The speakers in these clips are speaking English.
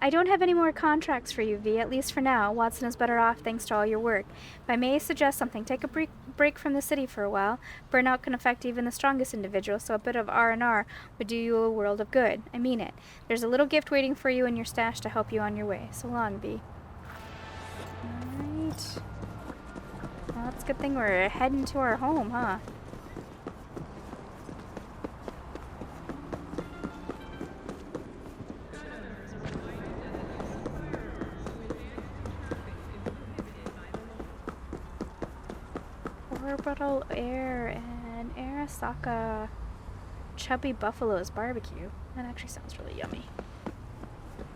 I don't have any more contracts for you, V, at least for now. Watson is better off thanks to all your work. If I may suggest something, take a break from the city for a while. Burnout can affect even the strongest individual, so a bit of R&R would do you a world of good. I mean it. There's a little gift waiting for you in your stash to help you on your way. So long, V. Alright. Well, that's a good thing we're heading to our home, huh? Orbital Air and Arasaka Chubby Buffalo's Barbecue. That actually sounds really yummy.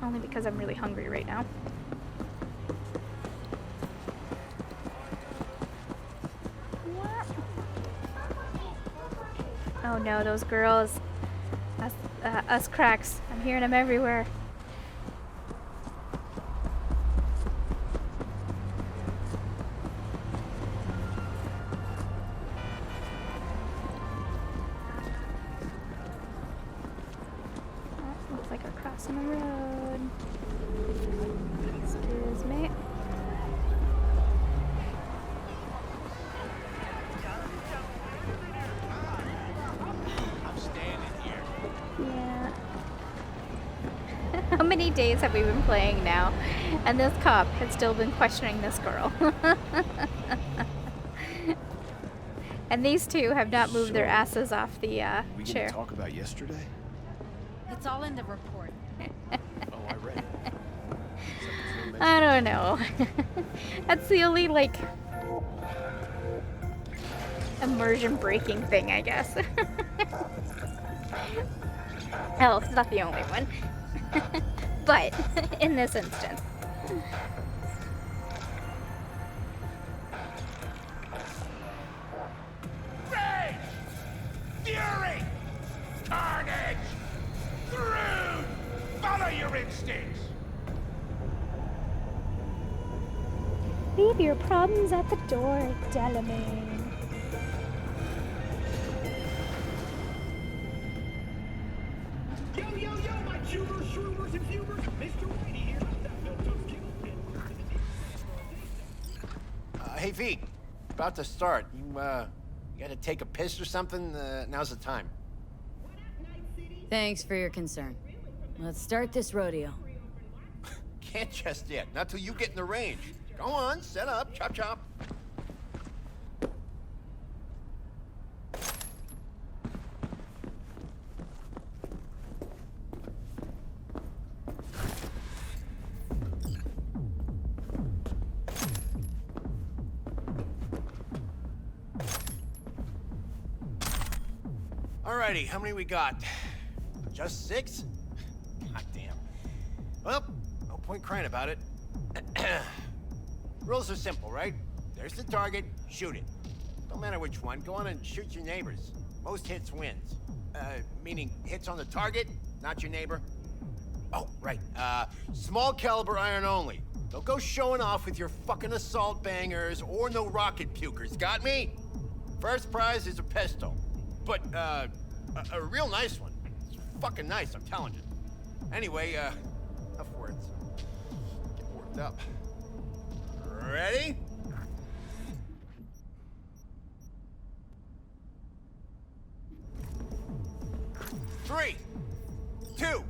Only because I'm really hungry right now. Oh no, those girls. Us cracks. I'm hearing them everywhere. Looks like we're crossing the road. Excuse me. I'm standing here. Yeah. How many days have we been playing now? And this cop has still been questioning this girl. And these two have not moved their asses off the We chair. gonna talk about yesterday? It's all in the report. Oh, I read it. I don't know. That's the only, like, immersion breaking thing, I guess. Hell, it's not the only one. But, in this instance. Rage! Fury! Carnage! Through! Follow your instincts! Leave your problems at the door, Delamain. Yo, my tubers, shroomers, and fumers. Mr. Whitey here. Hey, V. About to start. You gotta take a piss or something? Now's the time. Thanks for your concern. Let's start this rodeo. Can't just yet. Not till you get in the range. Go on, set up. Chop, chop. Alrighty, how many we got? Just 6? God damn. Well, no point crying about it. Rules are simple, right? There's the target, shoot it. Don't matter which one, go on and shoot your neighbors. Most hits wins. Meaning hits on the target, not your neighbor. Oh, right. Small caliber iron only. Don't go showing off with your fucking assault bangers or no rocket pukers, got me? First prize is a pistol. But, a real nice one. It's fucking nice, I'm telling you. Anyway, enough words. Get worked up. Ready? Three, two.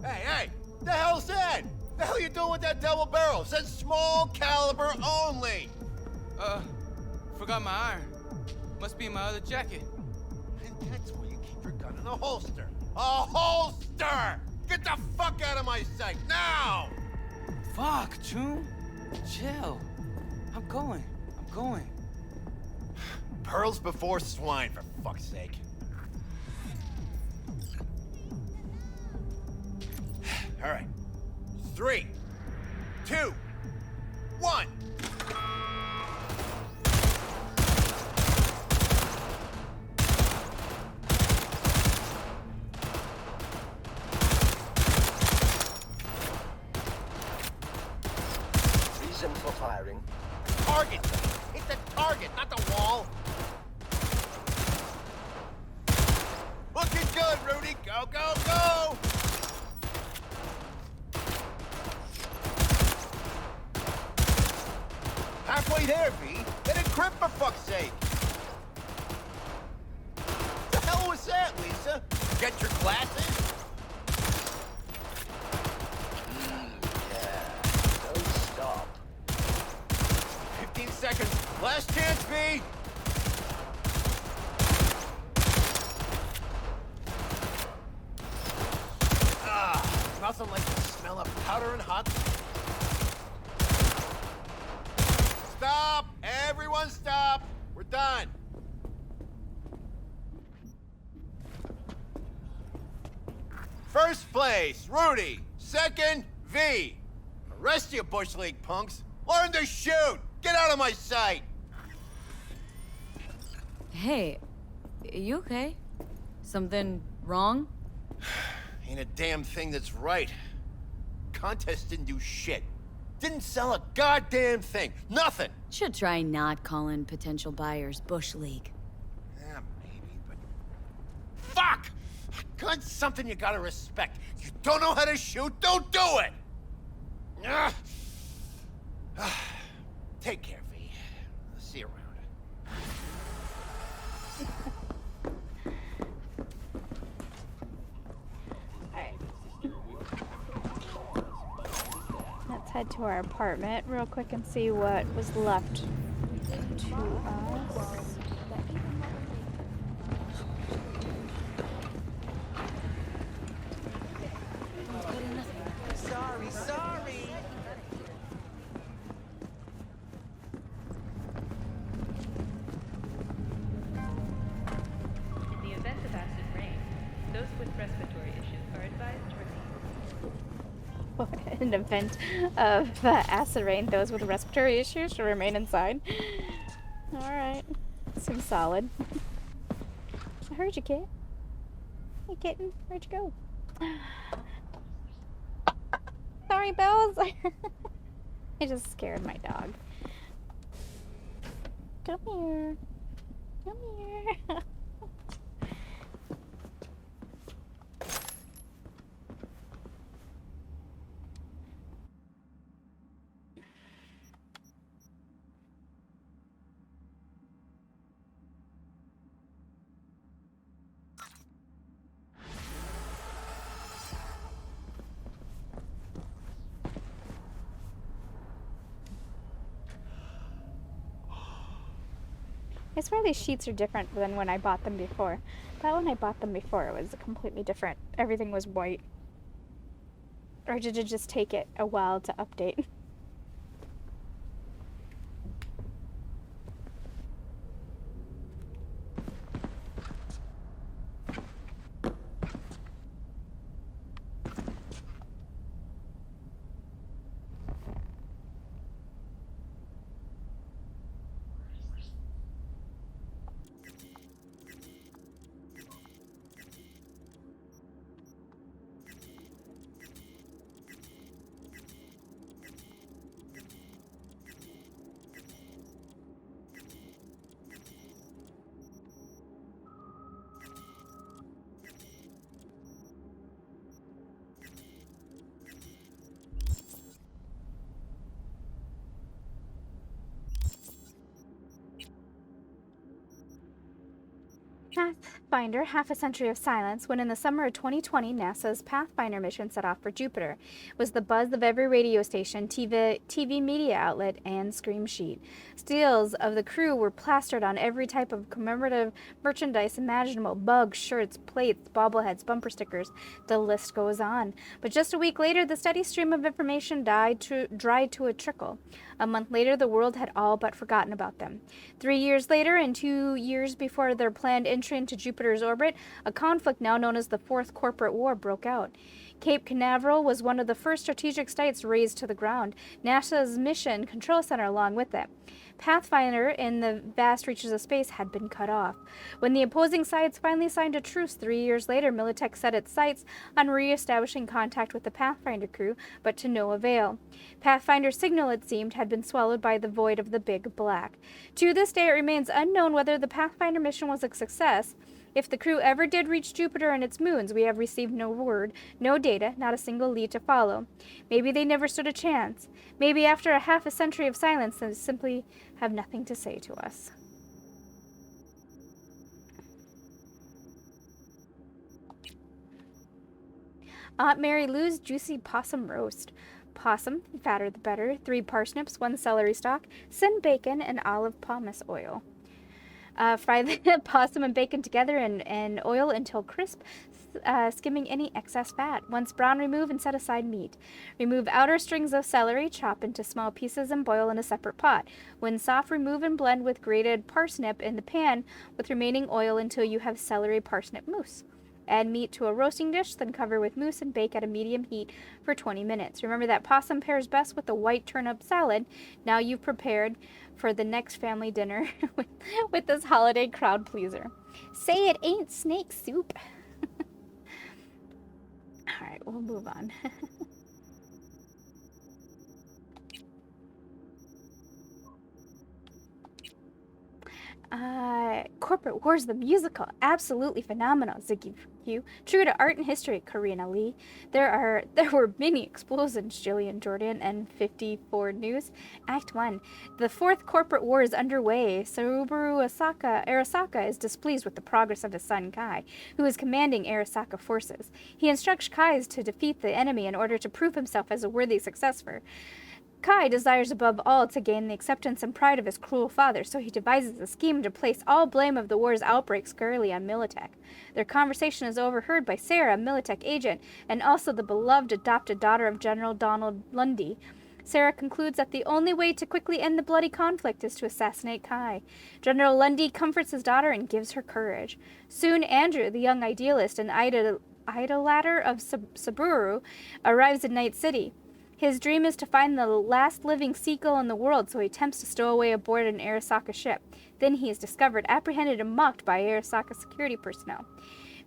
Hey, the hell's that? The hell you doing with that double barrel? It says small caliber only. Forgot my iron. Must be in my other jacket. And that's where you keep your gun in a holster. A holster! Get the fuck out of my sight, now! Fuck, June. Chill. I'm going. Pearls before swine, for fuck's sake. All right. 3, 2, 1. Reason for firing. Target! Hit the target, not the wall! Looking good, Rudy! Go, go, go! halfway there, V. Then encrypt for fuck's sake. The hell was that, Lisa? Get your glasses? Yeah. Don't stop. 15 seconds. Last chance, V. Nothing like the smell of powder and hot. Stop! Everyone stop! We're done. First place, Rudy. Second, V. The rest of you Bush League punks, learn to shoot! Get out of my sight! Hey, you okay? Something wrong? Ain't a damn thing that's right. Contest didn't do shit. Didn't sell a goddamn thing. Nothing. Should try not calling potential buyers Bush League. Yeah, maybe, but... Fuck! Gun's something you gotta respect. You don't know how to shoot, don't do it! Ugh. Take care, V. See you around. Let's head to our apartment real quick and see what was left to us. Sorry. In the event of acid rain, those with respiratory issues are advised to remain. In event of acid rain, those with respiratory issues should remain inside. Alright. Seems solid. I heard you, kid. Hey, kitten. Where'd you go? Sorry, Bells. I just scared my dog. Come here. Come here. I swear these sheets are different than when I bought them before. That when I bought them before, it was completely different. Everything was white. Or did it just take it a while to update? Pathfinder, half a century of silence, when in the summer of 2020, NASA's Pathfinder mission set off for Jupiter, was the buzz of every radio station, TV media outlet, and scream sheet. Stills of the crew were plastered on every type of commemorative merchandise imaginable: mugs, shirts, plates, bobbleheads, bumper stickers. The list goes on. But just a week later, the steady stream of information dried to a trickle. A month later, the world had all but forgotten about them. 3 years later, and 2 years before their planned entry into Jupiter's orbit, a conflict now known as the Fourth Corporate War broke out. Cape Canaveral was one of the first strategic sites razed to the ground, NASA's Mission Control Center along with it. Pathfinder in the vast reaches of space had been cut off. When the opposing sides finally signed a truce 3 years later, Militech set its sights on re-establishing contact with the Pathfinder crew, but to no avail. Pathfinder's signal, it seemed, had been swallowed by the void of the Big Black. To this day, it remains unknown whether the Pathfinder mission was a success, If the crew ever did reach Jupiter and its moons, we have received no word, no data, not a single lead to follow. Maybe they never stood a chance. Maybe after a half a century of silence, they simply have nothing to say to us. Aunt Mary Lou's juicy possum roast. Possum, the fatter the better, 3 parsnips, 1 celery stalk, some bacon, and olive pomace oil. Fry the possum and bacon together in oil until crisp, skimming any excess fat. Once brown, remove and set aside meat. Remove outer strings of celery, chop into small pieces, and boil in a separate pot. When soft, remove and blend with grated parsnip in the pan with remaining oil until you have celery parsnip mousse. Add meat to a roasting dish, then cover with mousse and bake at a medium heat for 20 minutes. Remember that possum pairs best with a white turnip salad. Now you've prepared for the next family dinner with this holiday crowd pleaser. Say it ain't snake soup. All right, we'll move on. Corporate Wars the musical, absolutely phenomenal, Ziggy Q. True to art and history, Karina Lee. There were many explosions, Jillian Jordan, and 54 News. Act 1. The 4th Corporate War is underway. Subaru Arasaka is displeased with the progress of his son Kai, who is commanding Arasaka forces. He instructs Kai to defeat the enemy in order to prove himself as a worthy successor. Kai desires above all to gain the acceptance and pride of his cruel father, so he devises a scheme to place all blame of the war's outbreak squarely on Militech. Their conversation is overheard by Sarah, a Militech agent, and also the beloved adopted daughter of General Donald Lundy. Sarah concludes that the only way to quickly end the bloody conflict is to assassinate Kai. General Lundy comforts his daughter and gives her courage. Soon Andrew, the young idealist and idolater of Subaru, arrives in Night City. His dream is to find the last living seagull in the world, so he attempts to stow away aboard an Arasaka ship. Then he is discovered, apprehended, and mocked by Arasaka security personnel.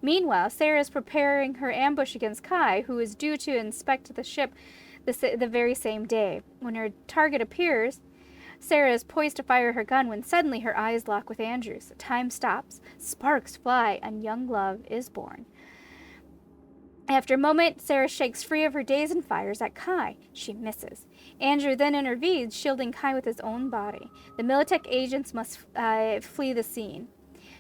Meanwhile, Sarah is preparing her ambush against Kai, who is due to inspect the ship the very same day. When her target appears, Sarah is poised to fire her gun when suddenly her eyes lock with Andrew's. Time stops, sparks fly, and young love is born. After a moment, Sarah shakes free of her daze and fires at Kai. She misses. Andrew then intervenes, shielding Kai with his own body. The Militech agents must flee the scene.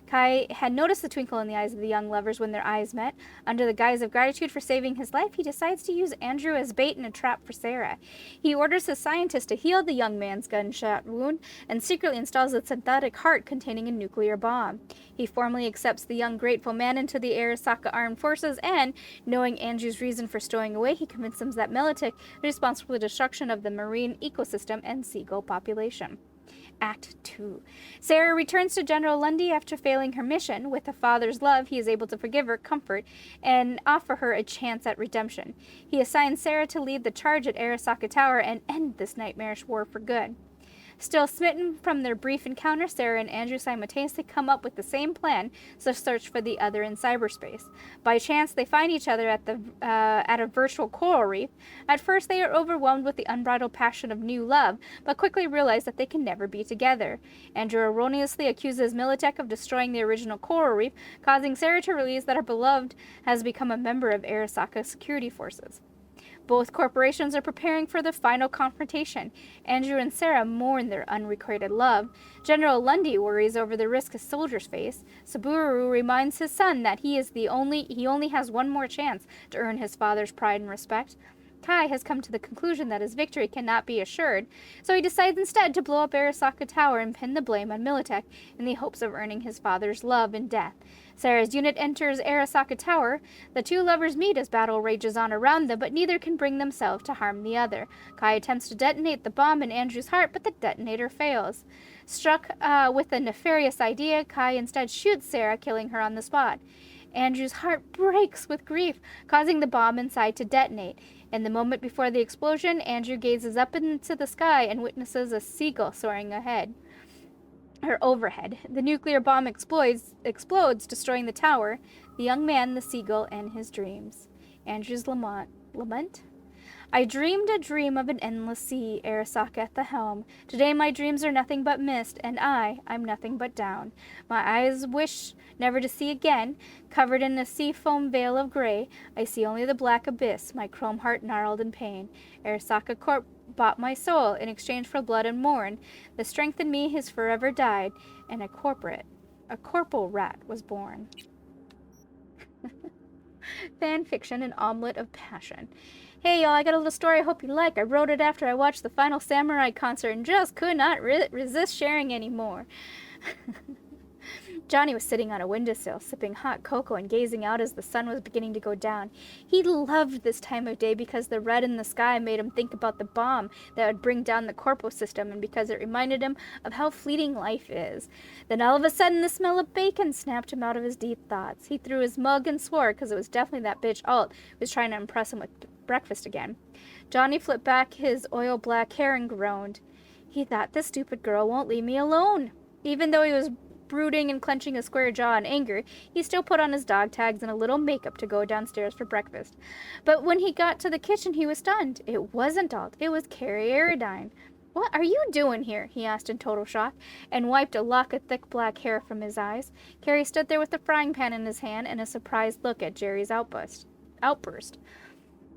Kai had noticed the twinkle in the eyes of the young lovers when their eyes met. Under the guise of gratitude for saving his life, he decides to use Andrew as bait in a trap for Sarah. He orders his scientist to heal the young man's gunshot wound and secretly installs a synthetic heart containing a nuclear bomb. He formally accepts the young grateful man into the Arasaka Armed Forces and, knowing Andrew's reason for stowing away, he convinces him that Militech is responsible for the destruction of the marine ecosystem and seagull population. Act 2. Sarah returns to General Lundy after failing her mission. With a father's love, he is able to forgive her, comfort, and offer her a chance at redemption. He assigns Sarah to lead the charge at Arasaka Tower and end this nightmarish war for good. Still smitten from their brief encounter, Sarah and Andrew simultaneously come up with the same plan to search for the other in cyberspace. By chance, they find each other at a virtual coral reef. At first, they are overwhelmed with the unbridled passion of new love, but quickly realize that they can never be together. Andrew erroneously accuses Militech of destroying the original coral reef, causing Sarah to realize that her beloved has become a member of Arasaka security forces. Both corporations are preparing for the final confrontation. Andrew and Sarah mourn their unrequited love. General Lundy worries over the risk his soldiers face. Subaru reminds his son that he only has one more chance to earn his father's pride and respect. Kai has come to the conclusion that his victory cannot be assured, so he decides instead to blow up Arasaka Tower and pin the blame on Militech in the hopes of earning his father's love and death. Sarah's unit enters Arasaka Tower. The two lovers meet as battle rages on around them, but neither can bring themselves to harm the other. Kai attempts to detonate the bomb in Andrew's heart, but the detonator fails. Struck with a nefarious idea, Kai instead shoots Sarah, killing her on the spot. Andrew's heart breaks with grief, causing the bomb inside to detonate. In the moment before the explosion, Andrew gazes up into the sky and witnesses a seagull soaring overhead. The nuclear bomb explodes, destroying the tower, the young man, the seagull, and his dreams. Andrew's lament? I dreamed a dream of an endless sea, Arasaka at the helm. Today my dreams are nothing but mist, and I'm nothing but down. My eyes wish never to see again. Covered in a sea foam veil of gray, I see only the black abyss, my chrome heart gnarled in pain. Arasaka Corp bought my soul in exchange for blood and mourn. The strength in me has forever died, and a corporal rat was born. Fan fiction, an omelet of passion. Hey y'all, I got a little story I hope you like. I wrote it after I watched the Final Samurai concert and just could not resist sharing anymore. Johnny was sitting on a windowsill, sipping hot cocoa and gazing out as the sun was beginning to go down. He loved this time of day because the red in the sky made him think about the bomb that would bring down the corpo system, and because it reminded him of how fleeting life is. Then all of a sudden the smell of bacon snapped him out of his deep thoughts. He threw his mug and swore because it was definitely that bitch Alt who was trying to impress him with breakfast again. Johnny flipped back his oil black hair and groaned. He thought, this stupid girl won't leave me alone. Even though he was brooding and clenching a square jaw in anger, he still put on his dog tags and a little makeup to go downstairs for breakfast. But when he got to the kitchen, he was stunned. It wasn't Alt. It was Carrie Aerodine. What are you doing here? He asked in total shock, and wiped a lock of thick black hair from his eyes. Carrie stood there with the frying pan in his hand and a surprised look at Jerry's outburst.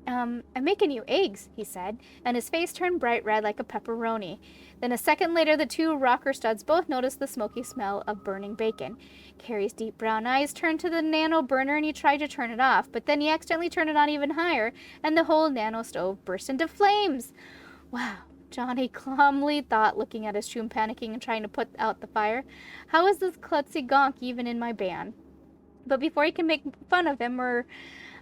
I'm making you eggs, he said, and his face turned bright red like a pepperoni. Then a second later, the two rocker studs both noticed the smoky smell of burning bacon. Carrie's deep brown eyes turned to the nano burner and he tried to turn it off, but then he accidentally turned it on even higher, and the whole nano stove burst into flames. Wow, Johnny calmly thought, looking at his chum panicking and trying to put out the fire. How is this klutzy gonk even in my band? But before he could make fun of him or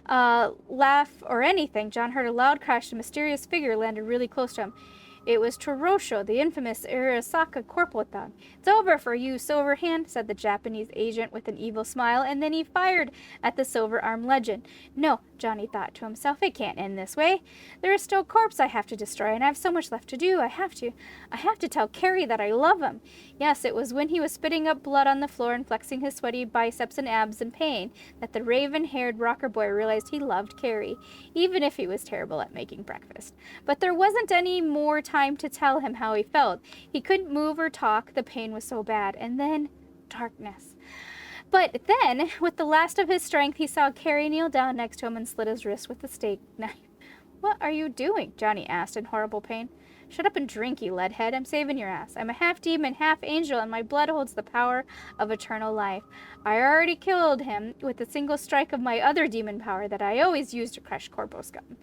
laugh or anything, John heard a loud crash. A mysterious figure landed really close to him. It was Torosho, the infamous Arasaka corporal thug. It's over for you, Silverhand, said the Japanese agent with an evil smile, and then he fired at the Silver Arm legend. No, Johnny thought to himself, it can't end this way. There is still a corpse I have to destroy, and I have so much left to do. I have to tell Carrie that I love him. Yes, it was when he was spitting up blood on the floor and flexing his sweaty biceps and abs in pain that the raven-haired rocker boy realized he loved Carrie, even if he was terrible at making breakfast. But there wasn't any more time to tell him how he felt. He couldn't move or talk, the pain was so bad. And then, darkness. But then, with the last of his strength, he saw Carrie kneel down next to him and slit his wrist with a steak knife. What are you doing? Johnny asked in horrible pain. Shut up and drink, you leadhead. I'm saving your ass. I'm a half-demon, half-angel, and my blood holds the power of eternal life. I already killed him with a single strike of my other demon power that I always use to crush corpo scum.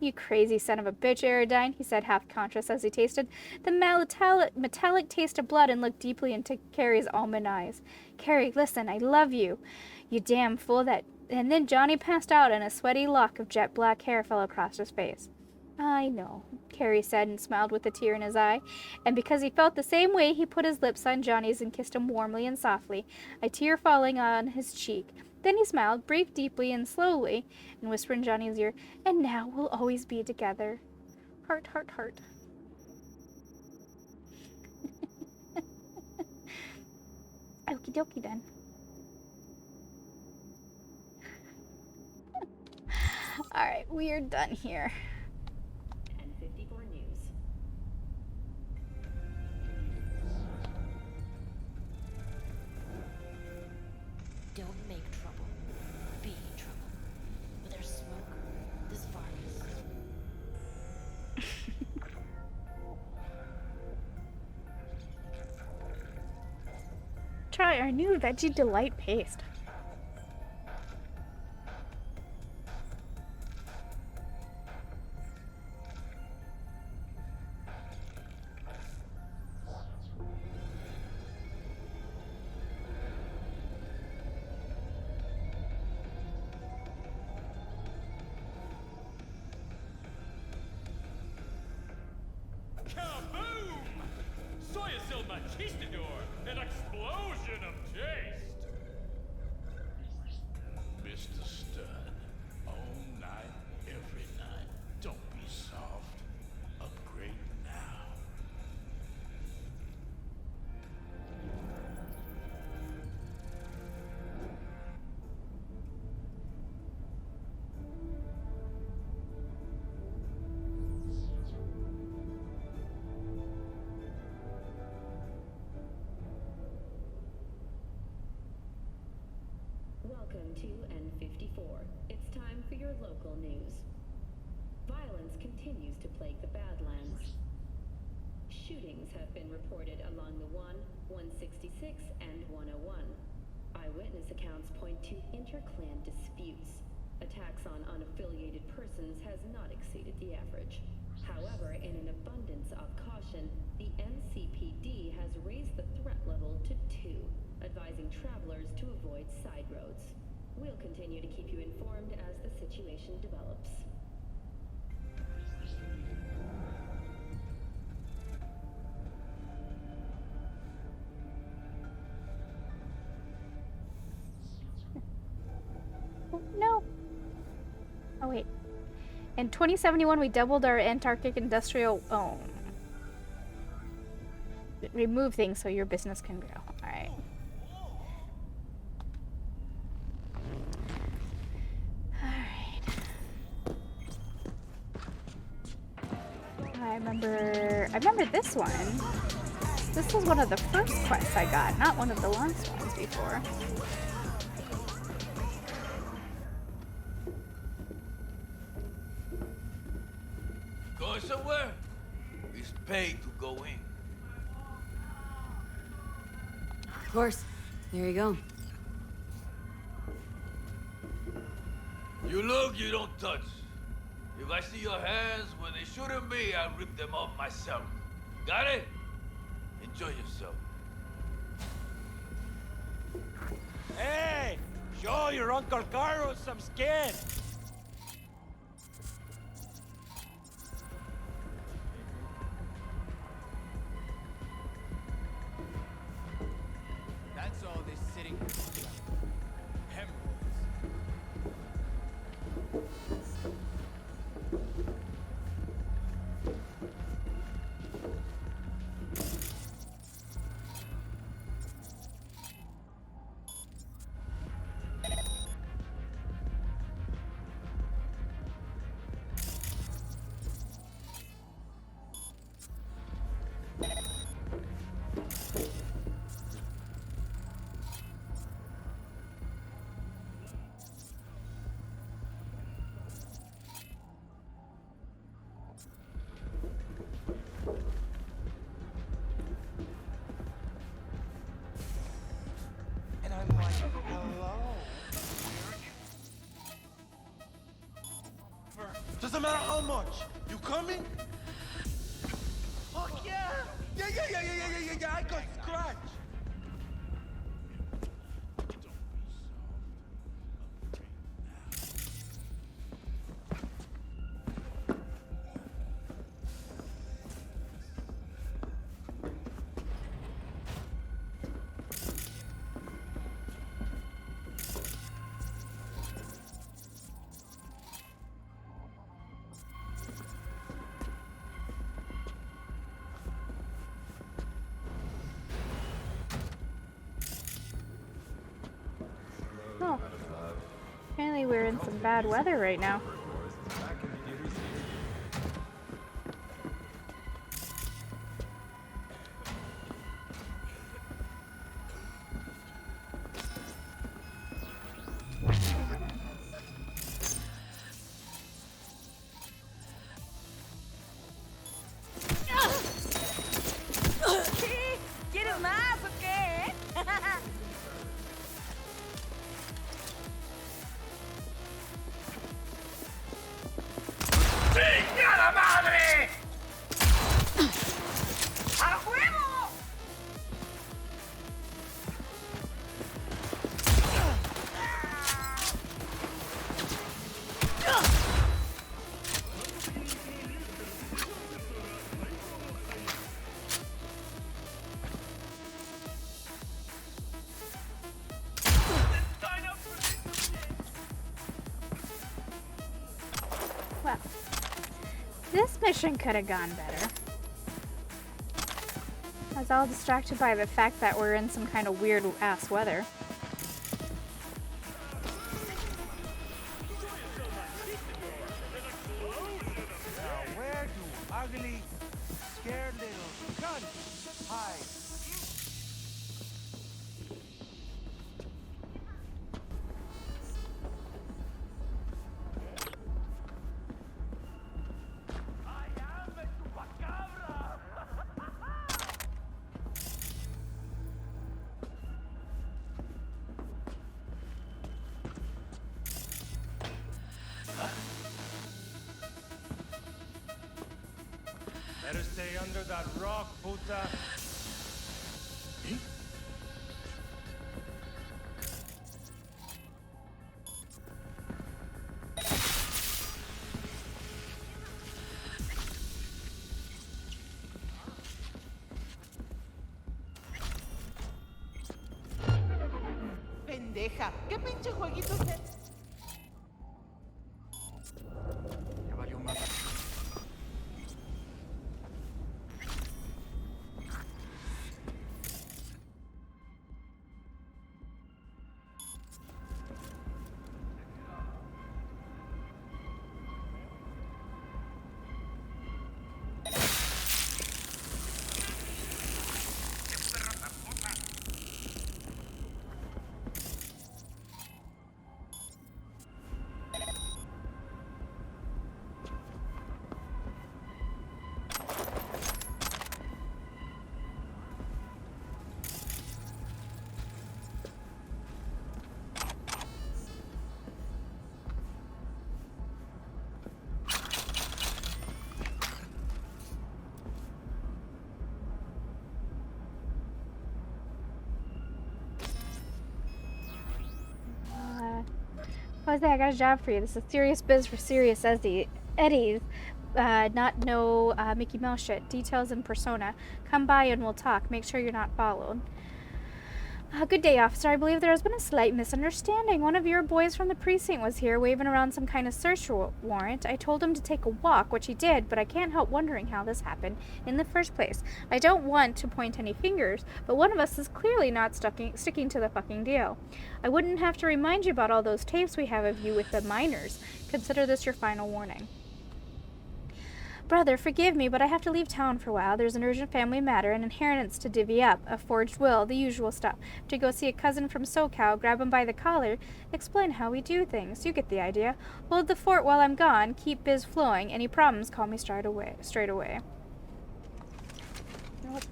You crazy son of a bitch, Aerodine, he said, half-conscious as he tasted the metallic taste of blood and looked deeply into Carrie's almond eyes. Carrie, listen, I love you. You damn fool that... And then Johnny passed out and a sweaty lock of jet black hair fell across his face. I know, Carrie said and smiled with a tear in his eye, and because he felt the same way, he put his lips on Johnny's and kissed him warmly and softly, a tear falling on his cheek. Then he smiled, breathed deeply and slowly, and whispered in Johnny's ear, and now we'll always be together. Heart, heart, heart. Okie dokie then. Alright, we are done here. 10:54 news. Don't make trouble. Be trouble. Where there's smoke, there's fires. Try our new Veggie Delight paste. Kaboom! Soyasil Machistador, an explosion of taste! Mr. Stud, all night, every night. Don't be soft. Upgrade now. Welcome to N54. It's time for your local news. Violence continues to plague the Badlands. Shootings have been reported along the 166, and 101. Eyewitness accounts point to inter-clan disputes. Attacks on unaffiliated persons has not exceeded the average. However, in an abundance of caution, the NCPD has raised the threat level to 2, advising travelers to avoid side roads. We'll continue to keep you informed as the situation develops. No. Oh, wait. In 2071, we doubled our Antarctic industrial... Oh. Remove things so your business can grow. Alright. Alright. I remember this one. This was one of the first quests I got, not one of the last ones before. Going somewhere? It's paid to go in. Of course. There you go. You look, you don't touch. If I see your hands when they shoot at me, I'll rip them off myself. Got it? Enjoy yourself. Hey! Show your Uncle Carlos some skin! That's all this sitting. Hemorrhoids. And I'm like, hello. Doesn't matter how much. You coming? Fuck yeah! Yeah, I got scratch! Oh. Apparently we're in some bad weather right now. ¿Quieres más o qué? ¡Chingada madre! ¡A huevo! Well, this mission could have gone better. I was all distracted by the fact that we're in some kind of weird ass weather. Now where do ugly, scared little cunts hide? Better stay under that rock, puta. Pendeja, ¿qué pinche jueguito es ese? Ya valió más. Jose, I got a job for you. This is serious biz for serious Eddies. Not no Mickey Mouse shit. Details in persona. Come by and we'll talk. Make sure you're not followed. Good day, officer. I believe there has been a slight misunderstanding. One of your boys from the precinct was here waving around some kind of search warrant. I told him to take a walk, which he did, but I can't help wondering how this happened in the first place. I don't want to point any fingers, but one of us is clearly not sticking to the fucking deal. I wouldn't have to remind you about all those tapes we have of you with the minors. Consider this your final warning. Brother, forgive me, but I have to leave town for a while. There's an urgent family matter, an inheritance to divvy up, a forged will, the usual stuff. To go see a cousin from SoCal, grab him by the collar, explain how we do things. You get the idea. Hold the fort while I'm gone, keep biz flowing. Any problems, call me straight away. Nope.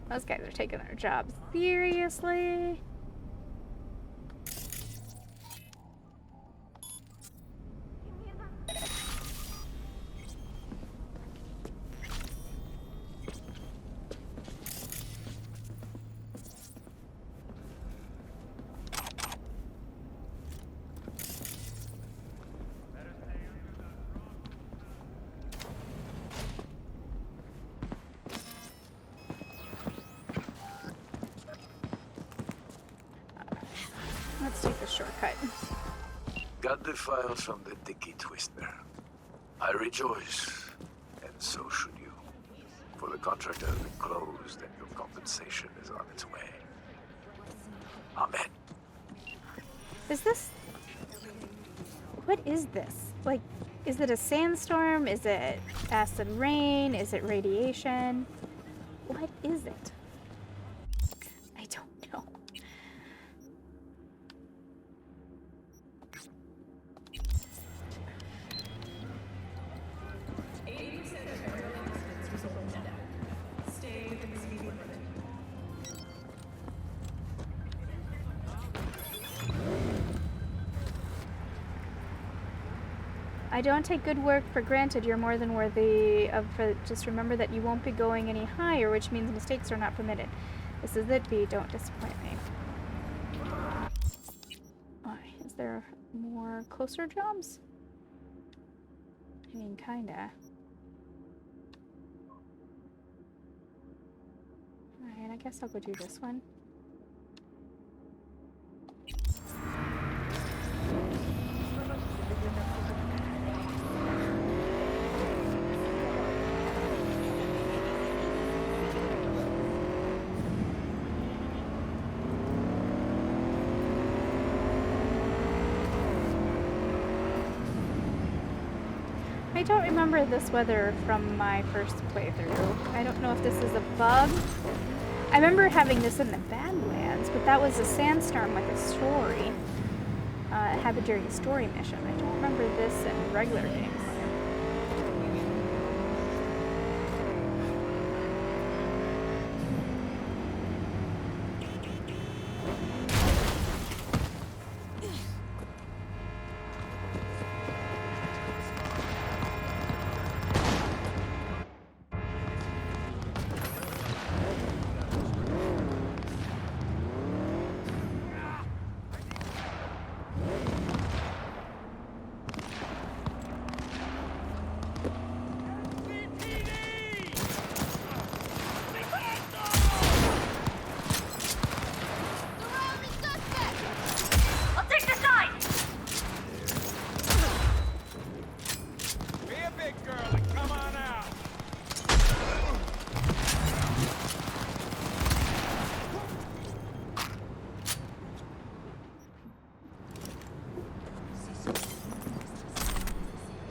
Those guys are taking their job seriously. Let's take the shortcut. Got the files from the Dicky Twister. I rejoice, and so should you. For the contract has been closed, and your compensation is on its way. Amen. Is this... What is this? Like, is it a sandstorm? Is it acid rain? Is it radiation? What is it? I don't know. I don't take good work for granted. You're more than worthy of. Just remember that you won't be going any higher, which means mistakes are not permitted. This is it, B. Don't disappoint me. Is there more closer jobs? I mean, kinda. Alright, I guess I'll go do this one. I don't remember this weather from my first playthrough. I don't know if this is a bug. I remember having this in the Badlands, but that was a sandstorm with a story. have a dirty story mission. I don't remember this in regular gameplay.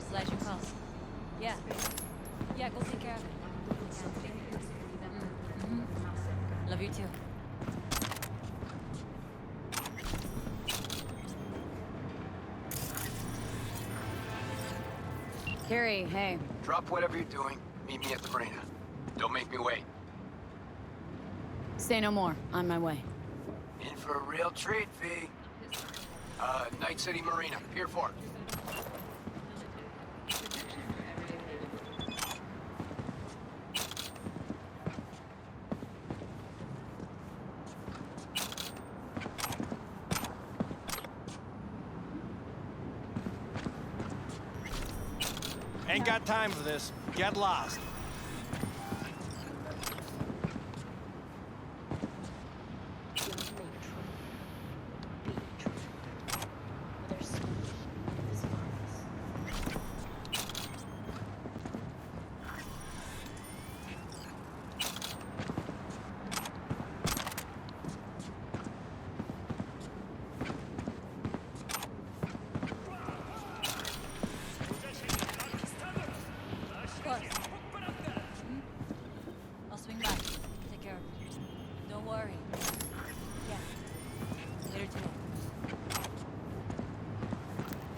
Slash your pulse. Yeah. Yeah, go take care of it. Love you too. Carrie, hey. Drop whatever you're doing. Meet me at the marina. Don't make me wait. Say no more. On my way. In for a real treat, V. Night City Marina, Pier 4. Ain't got time for this. Get lost. Don't make trouble. Be trouble. Where there's smoke, there's fires. I'll swing by. Take care of it. Don't worry. Yeah. Later today.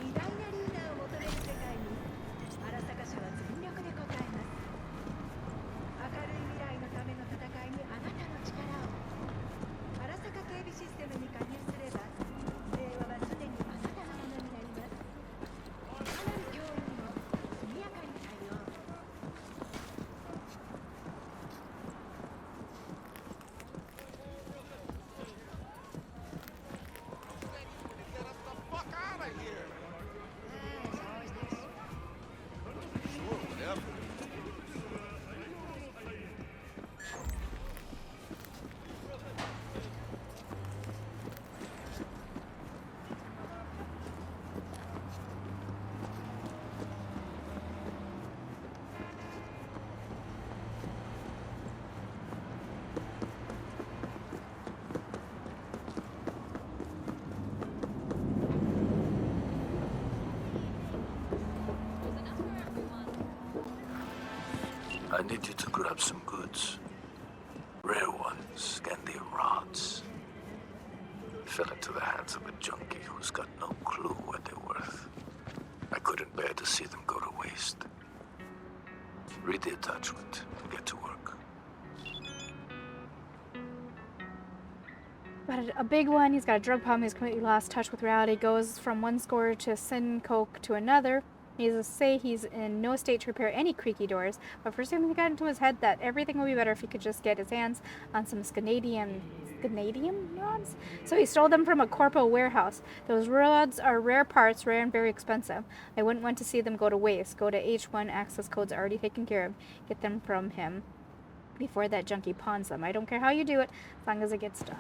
偉大なリーダーを求める世界に荒坂社は全力で応えます。明るい未来のための戦いにあなたの力を。荒坂警備システムに加入すれば平和は常にあなたのものになります。いかなる脅威にも速やかに対応。I need you to grab some goods. Rare ones, scandium rods. Fell into the hands of a junkie who's got no clue what they're worth. I couldn't bear to see them go to waste. Read the attachment and get to work. Got a big one. He's got a drug problem. He's completely lost touch with reality. Goes from one score to sin coke to another. Needless to say, he's in no state to repair any creaky doors. But for some reason, it got into his head that everything would be better if he could just get his hands on some Scandinavian rods. So he stole them from a corpo warehouse. Those rods are rare parts, rare and very expensive. I wouldn't want to see them go to waste. Go to H1. Access codes already taken care of. Get them from him before that junkie pawns them. I don't care how you do it, as long as it gets done.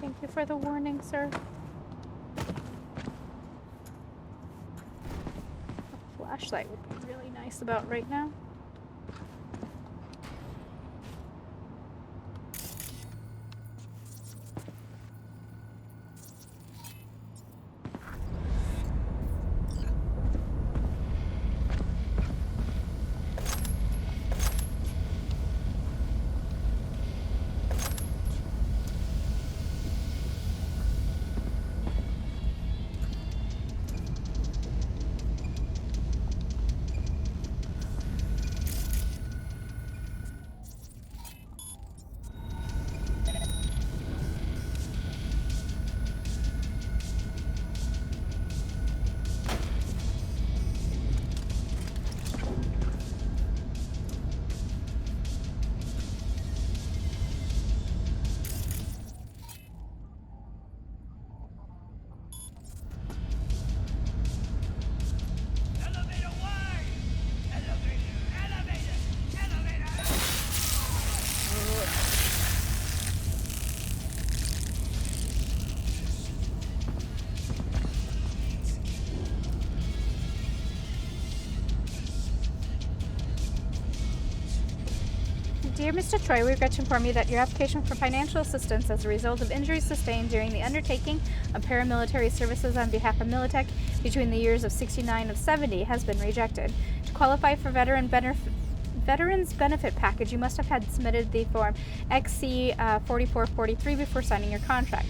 Thank you for the warning, sir. A flashlight would be really nice about right now. Dear Mr. Troy, we regret to inform you that your application for financial assistance as a result of injuries sustained during the undertaking of paramilitary services on behalf of Militech between the years of 69 and 70 has been rejected. To qualify for Veterans Benefit Package, you must have had submitted the form XC 4443 before signing your contract.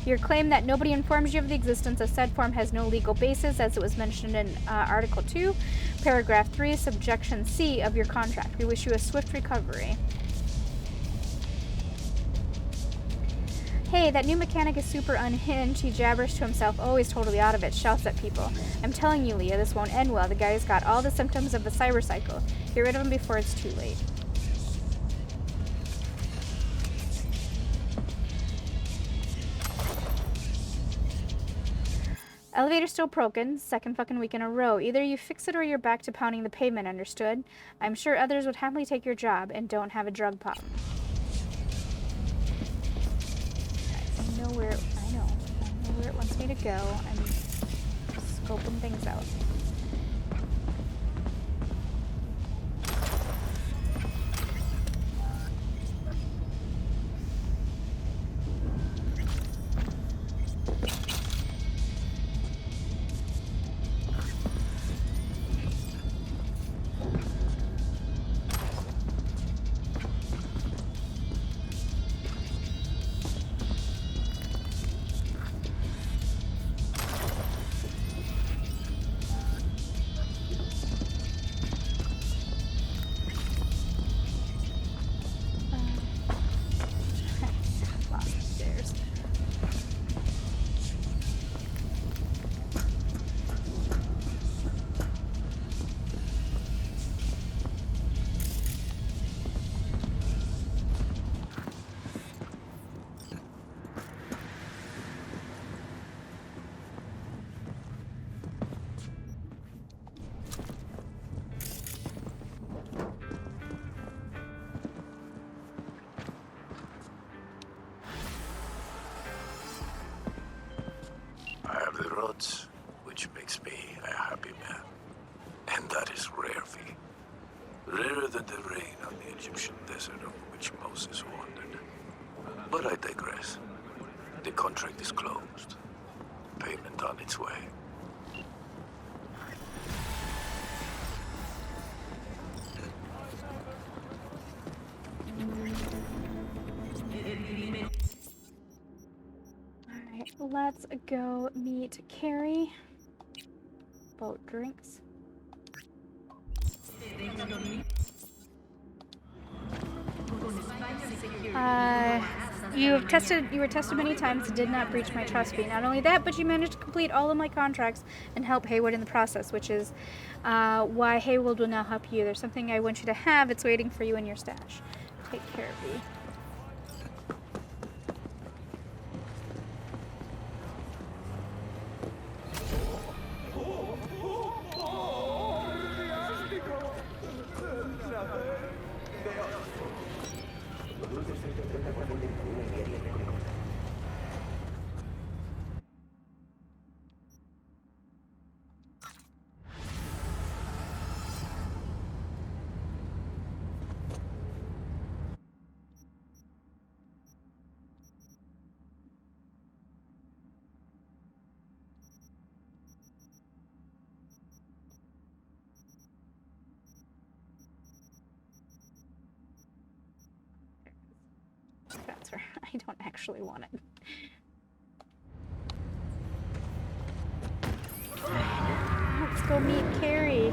Your claim that nobody informs you of the existence of said form has no legal basis, as it was mentioned in Article 2, Paragraph 3, Subjection C of your contract. We wish you a swift recovery. Hey, that new mechanic is super unhinged. He jabbers to himself, always totally out of it, shouts at people. I'm telling you, Leah, this won't end well. The guy's got all the symptoms of a cybercycle. Get rid of him before it's too late. Elevator still broken, second fucking week in a row. Either you fix it or you're back to pounding the pavement, understood? I'm sure others would happily take your job and don't have a drug problem. I know where it wants me to go. I'm scoping things out. Which makes me a happy man. And that is rare, V. Rarer than the rain on the Egyptian desert over which Moses wandered. But I digress. The contract is closed. Payment on its way. Let's go meet Carrie. Boat drinks. You were tested many times and did not breach my trust fee. Not only that, but you managed to complete all of my contracts and help Haywood in the process, which is why Haywood will now help you. There's something I want you to have. It's waiting for you in your stash. Take care of me. I don't actually want it. Let's go meet Carrie.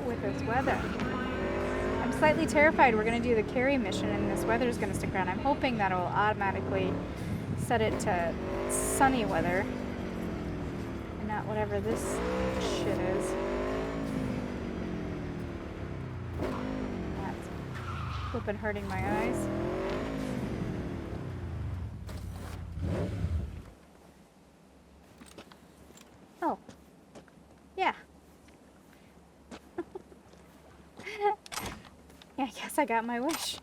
With this weather. I'm slightly terrified we're going to do the carry mission and this weather's going to stick around. I'm hoping that it'll automatically set it to sunny weather and not whatever this shit is. That's flippin' hurting my eyes. Oh. Yeah. Yeah, I guess I got my wish.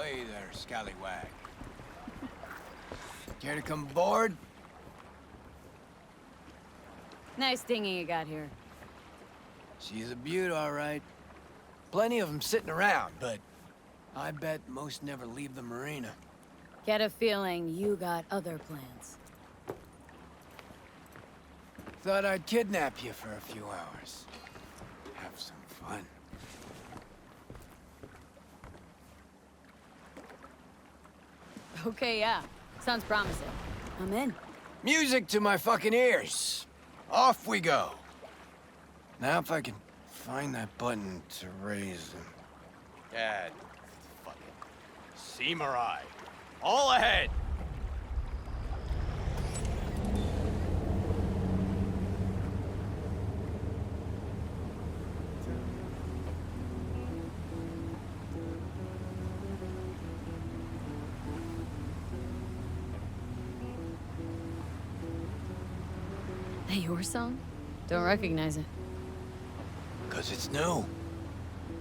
Hey there, scallywag. Care to come aboard? Nice dinghy you got here. She's a beaut, all right. Plenty of them sitting around, but I bet most never leave the marina. Get a feeling you got other plans. Thought I'd kidnap you for a few hours. Have some fun. Okay, yeah. Sounds promising. I'm in. Music to my fucking ears. Off we go. Now if I can find that button to raise them. Dad, fuck it. Samurai. All ahead! Hey, your song? Don't recognize it. 'Cause it's new.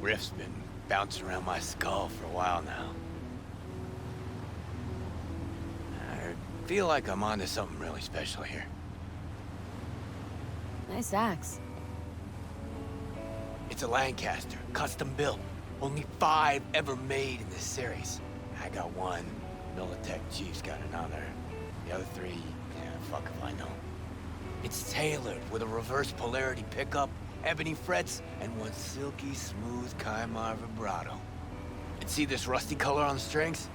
Riff's been bouncing around my skull for a while now. I feel like I'm onto something really special here. Nice axe. It's a Lancaster, custom built. Only 5 ever made in this series. I got one. Militech Chief's got another. The other 3, yeah, fuck if I know. It's tailored with a reverse polarity pickup, ebony frets, and one silky smooth Kaimar vibrato. And see this rusty color on the strings?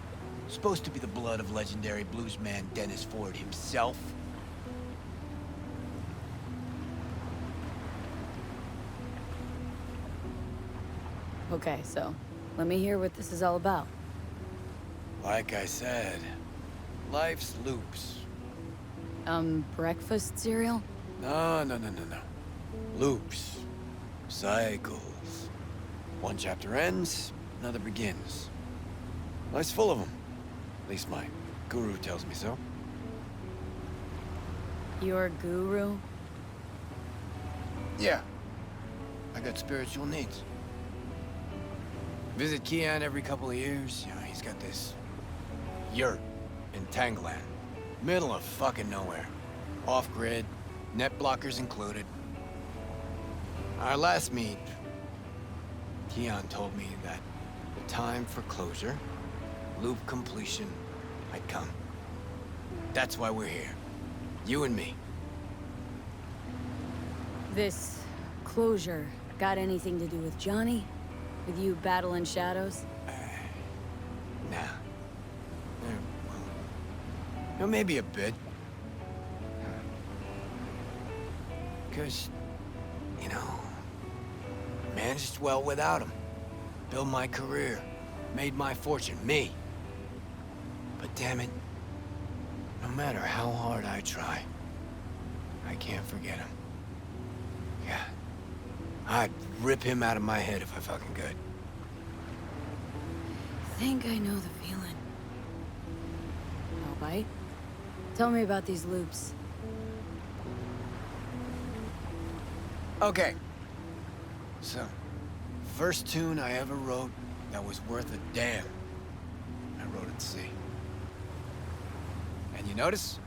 Supposed to be the blood of legendary bluesman Dennis Ford himself. Okay, so let me hear what this is all about. Like I said, life's loops. Breakfast cereal? No. Loops. Cycles. One chapter ends, another begins. Life's full of them. At least my guru tells me so. Your guru? Yeah. I got spiritual needs. Visit Kian every couple of years. You know, he's got this yurt in Tangland. Middle of fucking nowhere. Off-grid, net blockers included. Our last meet, Kian told me that the time for closure, loop completion, had come. That's why we're here. You and me. This closure got anything to do with Johnny? With you battling shadows? Nah. Or maybe a bit. Because, you know, managed well without him. Built my career. Made my fortune. Me. But damn it, no matter how hard I try, I can't forget him. Yeah. I'd rip him out of my head if I fucking could. Think I know the feeling. No bite? Tell me about these loops. Okay. So, first tune I ever wrote that was worth a damn. I wrote at sea. And you notice?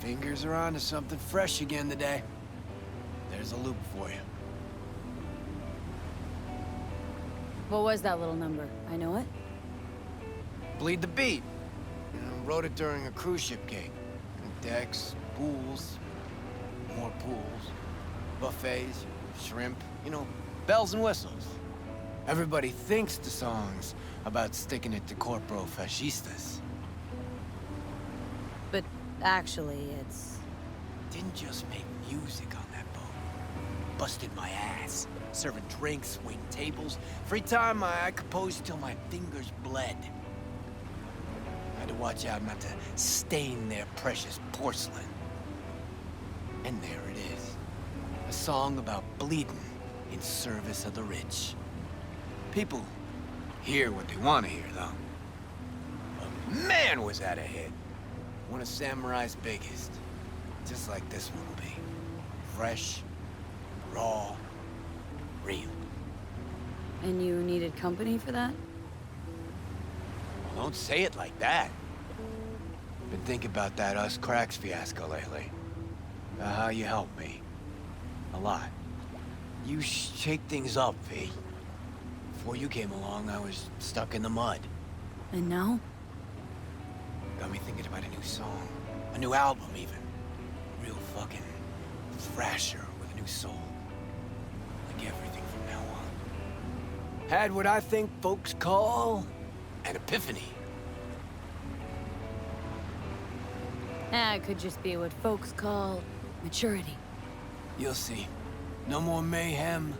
Fingers are on to something fresh again today. There's a loop for you. What was that little number? I know it? Bleed the beat. You know, wrote it during a cruise ship gig. Decks, pools, more pools, buffets, shrimp, you know, bells and whistles. Everybody thinks the song's about sticking it to corporo fascistas. But actually, it's... Didn't just make music on that boat. Busted my ass. Serving drinks, waiting tables. Free time, I composed till my fingers bled. Had to watch out not to stain their precious porcelain. And there it is. A song about bleeding in service of the rich. People hear what they want to hear, though. But man, was that a hit. One of Samurai's biggest. Just like this one will be. Fresh, raw, real. And you needed company for that? Well, don't say it like that. Been thinking about that Us Cracks fiasco lately. About how you helped me. A lot. You shake things up, V. Before you came along, I was stuck in the mud. And now? Got me thinking about a new song. A new album, even. A real fucking thrasher with a new soul. Like everything from now on. Had what I think folks call an epiphany. It could just be what folks call maturity. You'll see. No more mayhem,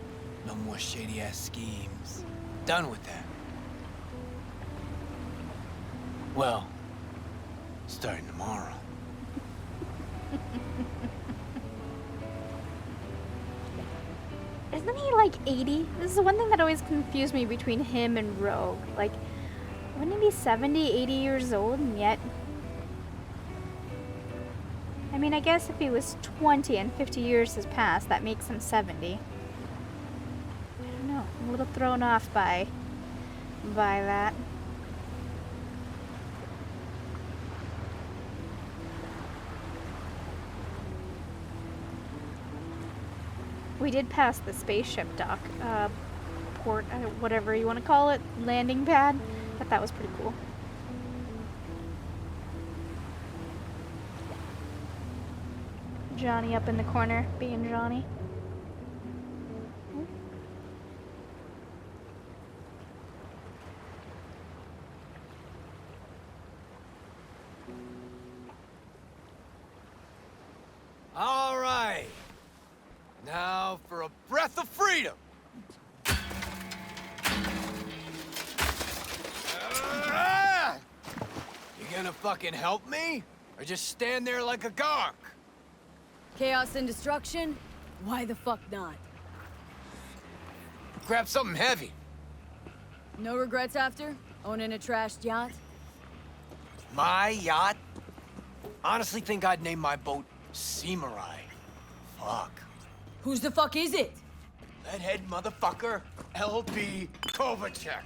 no more shady-ass schemes. Done with that. Well, starting tomorrow. Isn't he like 80? This is the one thing that always confused me between him and Rogue. Like, wouldn't he be 70, 80 years old, and yet... I mean, I guess if he was 20 and 50 years has passed, that makes him 70. I don't know. I'm a little thrown off by that. We did pass the spaceship dock, port, whatever you want to call it, landing pad. But that was pretty cool. Johnny up in the corner, being Johnny. All right. Now for a breath of freedom. You gonna fucking help me? Or just stand there like a gonk? Chaos and destruction? Why the fuck not? Grab something heavy. No regrets after? Owning a trashed yacht? My yacht? Honestly think I'd name my boat Samurai. Fuck. Whose the fuck is it? Leadhead motherfucker, LB Kovacek.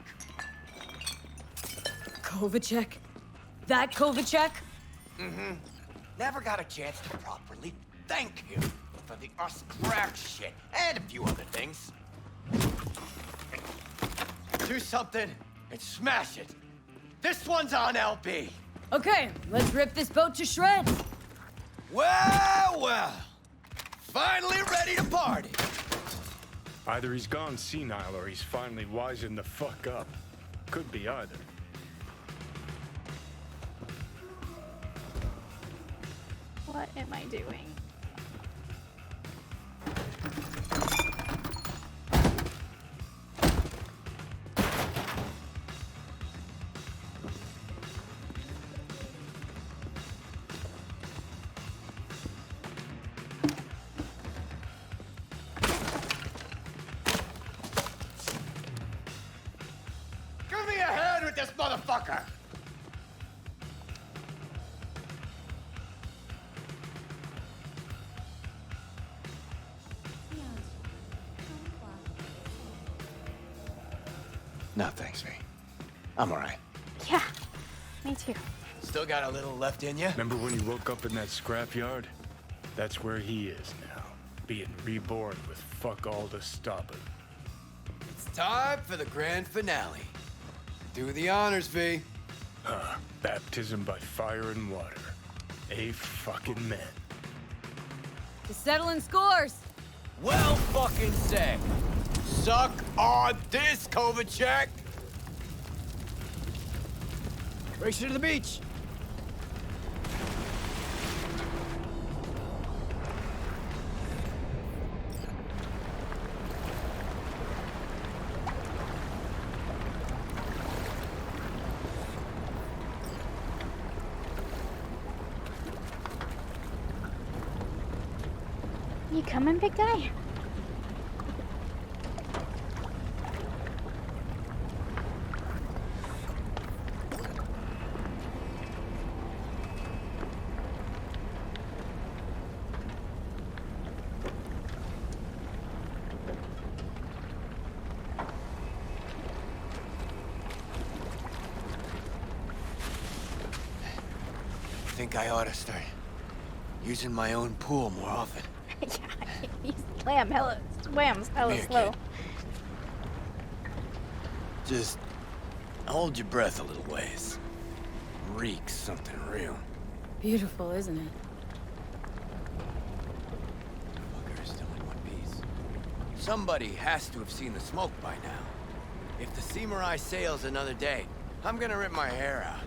Kovacek? That Kovacek? Mm-hmm. Never got a chance to properly thank him for the us crack shit and a few other things. Do something and smash it. This one's on LB. Okay, let's rip this boat to shreds. Well, well. Finally ready to party. Either he's gone senile or he's finally wising the fuck up. Could be either. What am I doing? Give me a hand with this motherfucker! No, thanks, V. I'm alright. Yeah, me too. Still got a little left in you? Remember when you woke up in that scrapyard? That's where he is now, being reborn with fuck all to stop it. It's time for the grand finale. Do the honors, V. Baptism by fire and water. A fucking man. To settling scores. Well fucking said. Suck on this, Kovacic! Race you to the beach. You coming, big guy? I think I ought to start using my own pool more often. Yeah, he's Wham's hella Here, slow. kid. Just hold your breath a little ways. Reeks something real. Beautiful, isn't it? Fucker's still in one piece. Somebody has to have seen the smoke by now. If the Samurai sails another day, I'm gonna rip my hair out.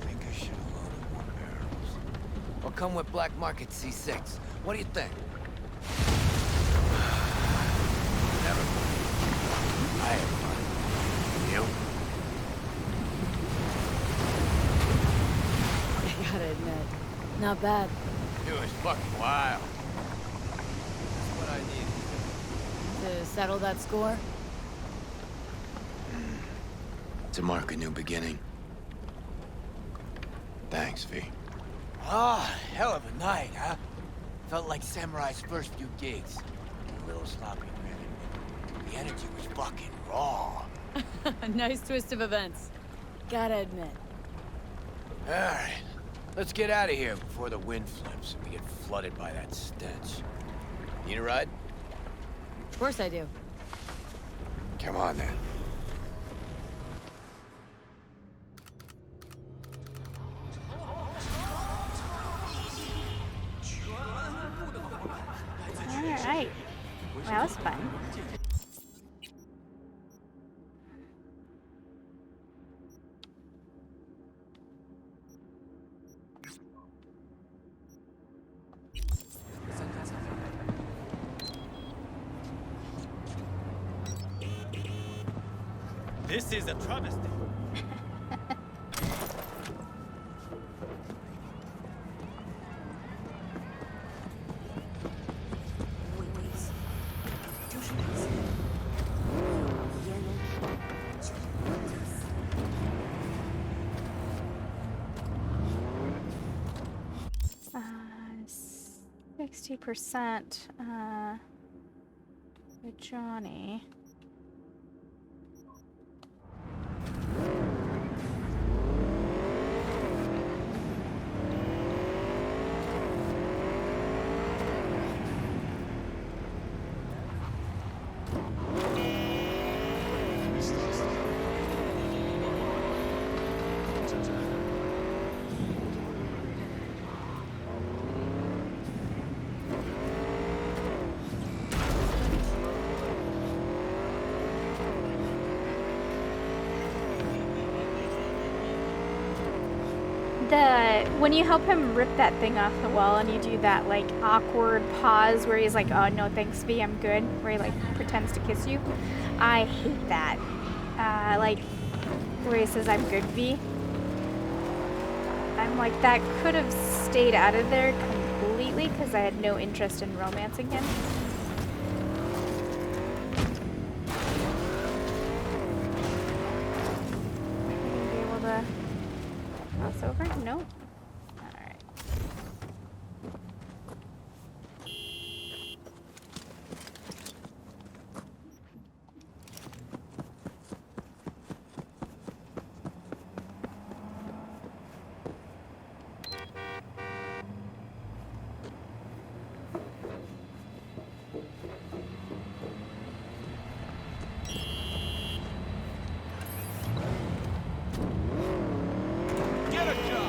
I think I should have loaded more barrels. I'll come with Black Market C6. What do you think? Never mind. I had fun. You? I gotta admit, not bad. It was fucking wild. That's what I needed. To settle that score? To mark a new beginning. Thanks, V. Ah, hell of a night, huh? Felt like Samurai's first few gigs. A little sloppy, granted. The energy was fucking raw. Nice twist of events. Gotta admit. Alright, let's get out of here before the wind flips and we get flooded by that stench. Need a ride? Of course I do. Come on, then. Alright. Well, that was fun. This is a travesty. Uh, 60%. With Johnny. when you help him rip that thing off the wall and you do that like awkward pause where he's like, "Oh no, thanks V, I'm good," where he like pretends to kiss you, I hate that. Like where he says, "I'm good, V." I'm like, that could have stayed out of there completely because I had no interest in romancing him. Be able to cross over? No. Alright. Get a job!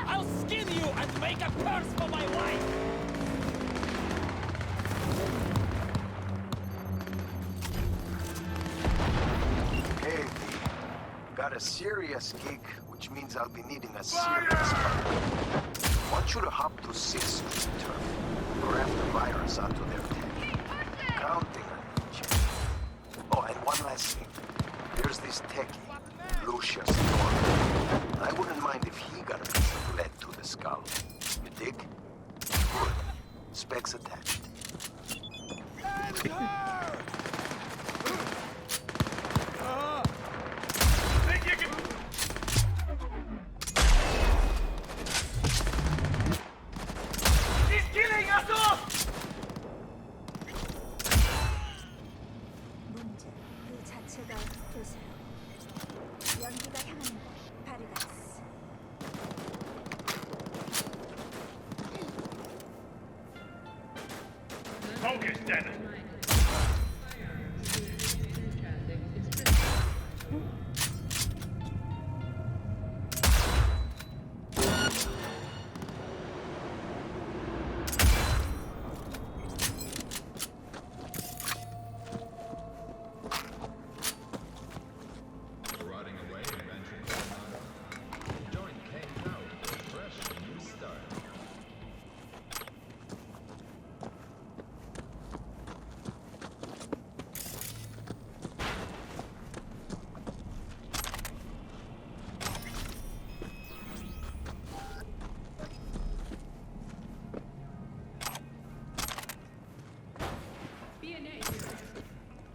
I'll skin you and make a curse for my wife! Hey, V. Got a serious gig, which means I'll be needing a serious partner. Want you to hop to 6th Street Turf. Grab the virus onto their tech. Counting on you, Jim. Oh, and one last thing. There's this techie, Lucius Thorne. I wouldn't mind if he got a piece of lead to the skull. You dig? Good. Specs attached. He's killing us all! 문제 그 자체가 되세요. 연기가 향하는 곳 파르가스. Focus, Dennis.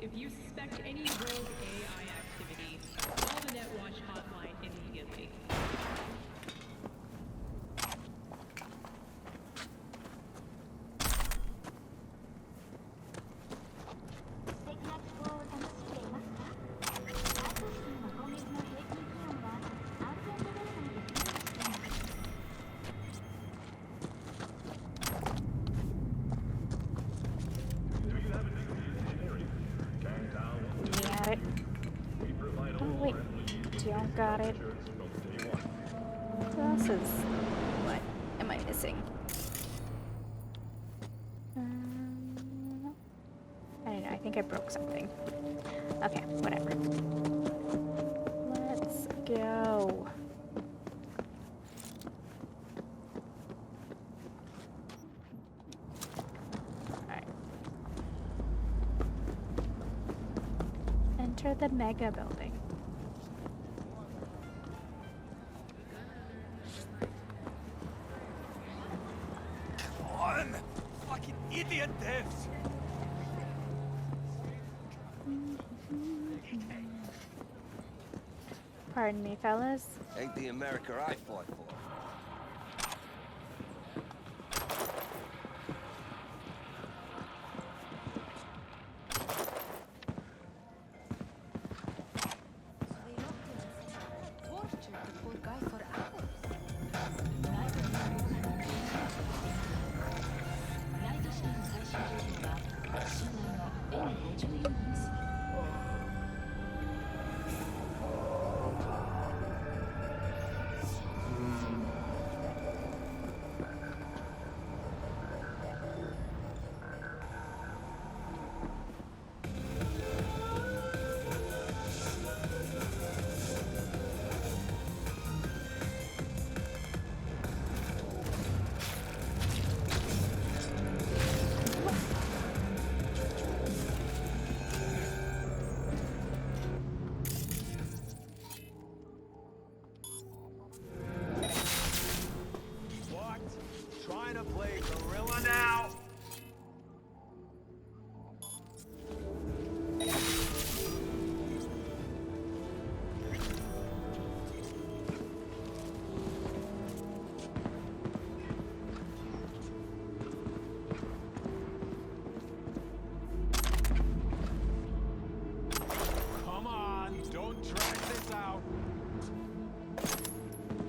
If you suspect any rogue AI activity, call the NetWatch hotline immediately. Got it. Oh wait, don't got it. Glasses. What am I missing? I don't know. I think I broke something. Okay, whatever. Let's go. Enter the mega building. Come on! Fucking idiot devs! Pardon me, fellas. Ain't the America I fought for.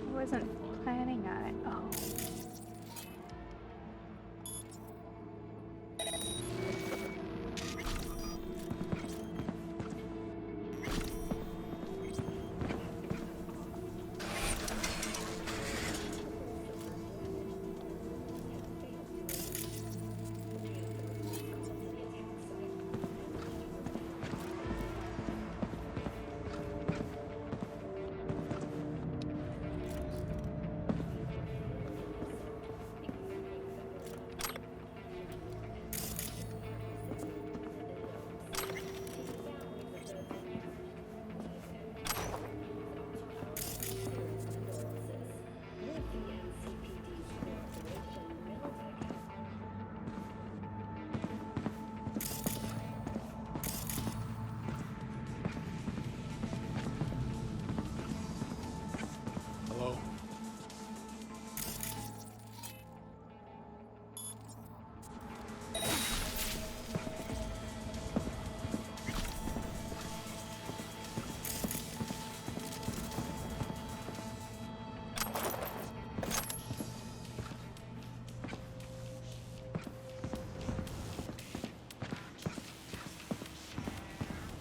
I wasn't planning on it. Oh. Hello?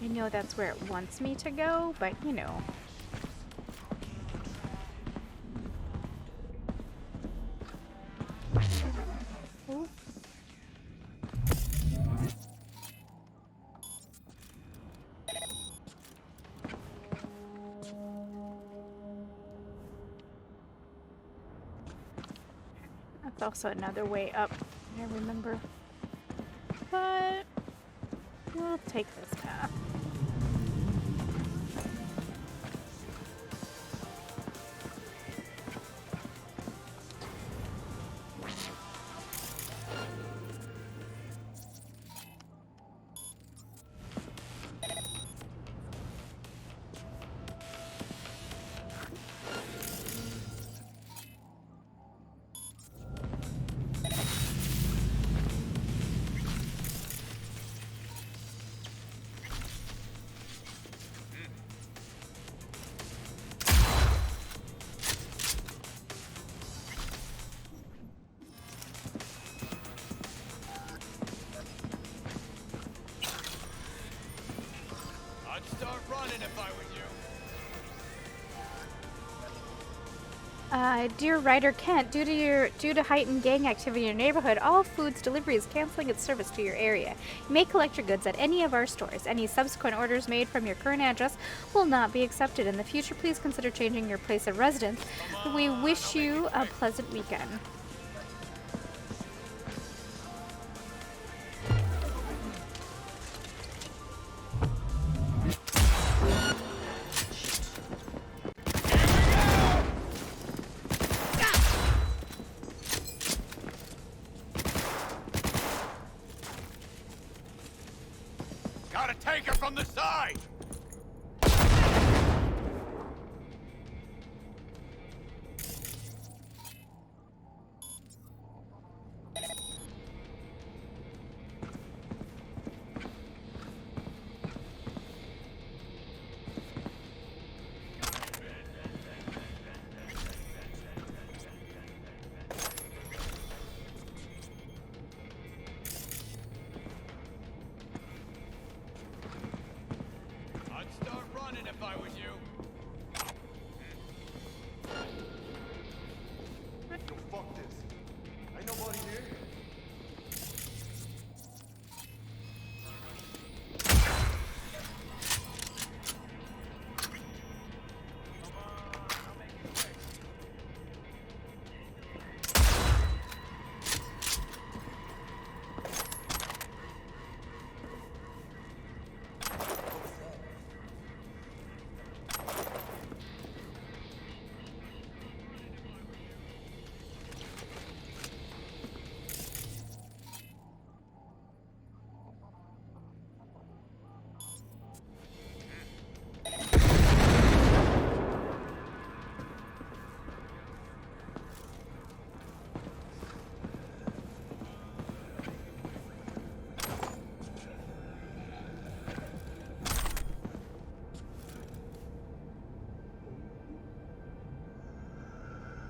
I know that's where it wants me to go, but you know. Ooh. That's also another way up, I remember. But we'll take this path. I'd start running if I were you. Dear Ryder Kent, due to heightened gang activity in your neighborhood, All Foods Delivery is canceling its service to your area. You may collect your goods at any of our stores. Any subsequent orders made from your current address will not be accepted. In the future, please consider changing your place of residence. We wish you a pleasant weekend. Gotta take her from the side! if I was you. Yo, fuck this. Ain't nobody here.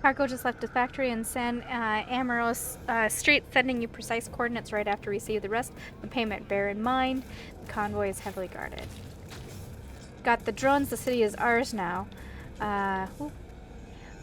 Cargo just left the factory in San Amorós Street, sending you precise coordinates right after we receive the rest. The payment, bear in mind, the convoy is heavily guarded. Got the drones, the city is ours now.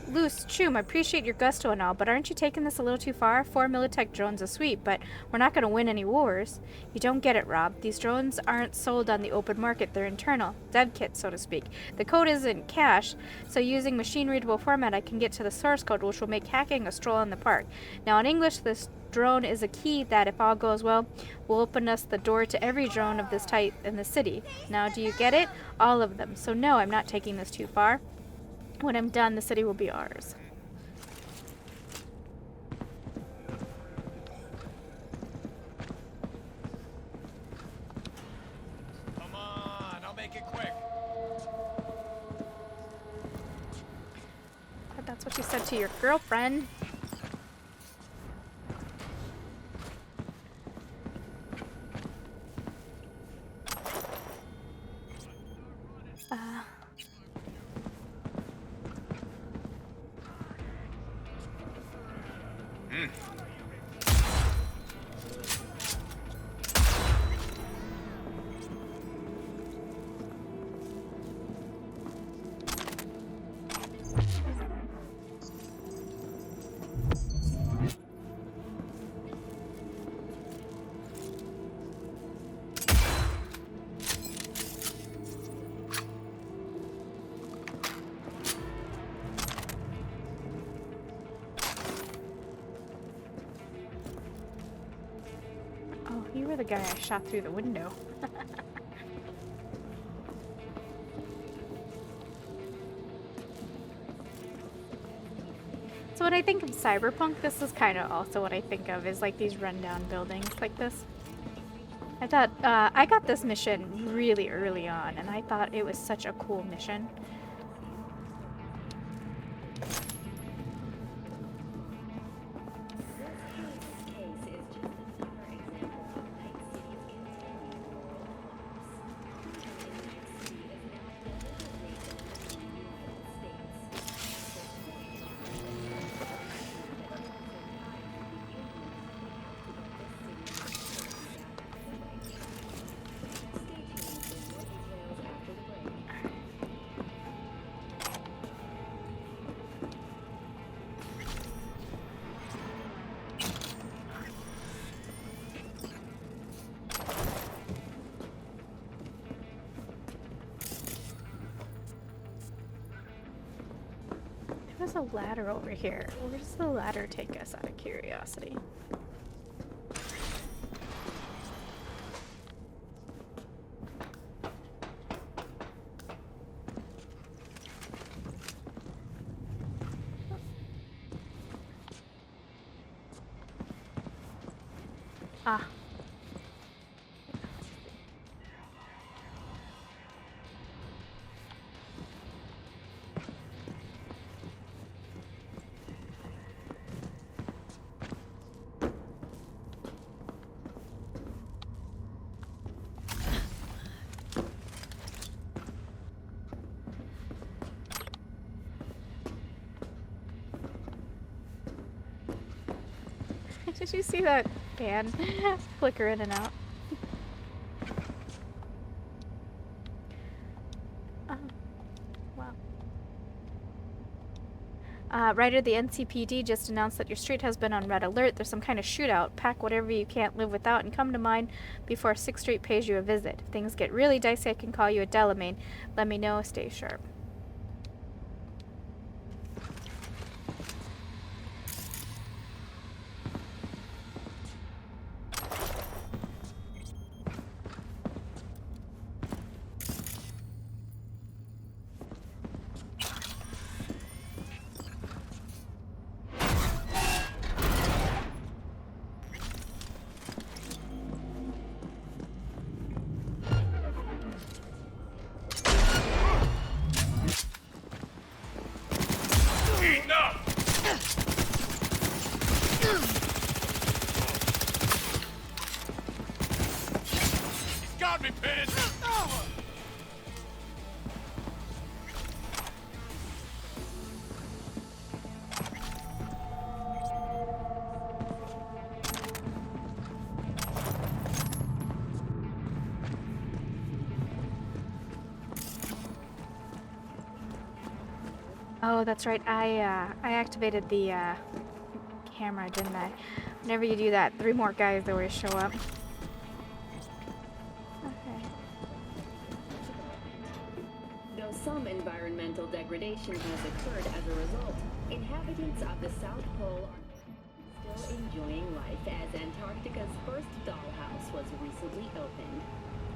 Luce, Chum, I appreciate your gusto and all, but aren't you taking this a little too far? 4 Militech drones are sweet, but we're not going to win any wars. You don't get it, Rob. These drones aren't sold on the open market. They're internal. Dev kits, so to speak. The code isn't cache, so using machine-readable format, I can get to the source code, which will make hacking a stroll in the park. Now, in English, this drone is a key that, if all goes well, will open us the door to every drone of this type in the city. Now, do you get it? All of them. So no, I'm not taking this too far. When I'm done, the city will be ours. Come on, I'll make it quick. But that's what you said to your girlfriend. Oh, you were the guy I shot through the window. So when I think of Cyberpunk, this is kind of also what I think of, is like these rundown buildings like this. I thought, I got this mission really early on, and I thought it was such a cool mission. There's a ladder over here. Where does the ladder take us, out of curiosity? Ah. Did you see that fan flicker in and out? Ryder, the NCPD just announced that your street has been on red alert. There's some kind of shootout. Pack whatever you can't live without and come to mine before 6th Street pays you a visit. If things get really dicey, I can call you at Delamain. Let me know. Stay sharp. Oh, that's right. I activated the camera, didn't I? Whenever you do that, 3 more guys always show up. Okay. Though some environmental degradation has occurred as a result, inhabitants of the South Pole are still enjoying life as Antarctica's first dollhouse was recently opened.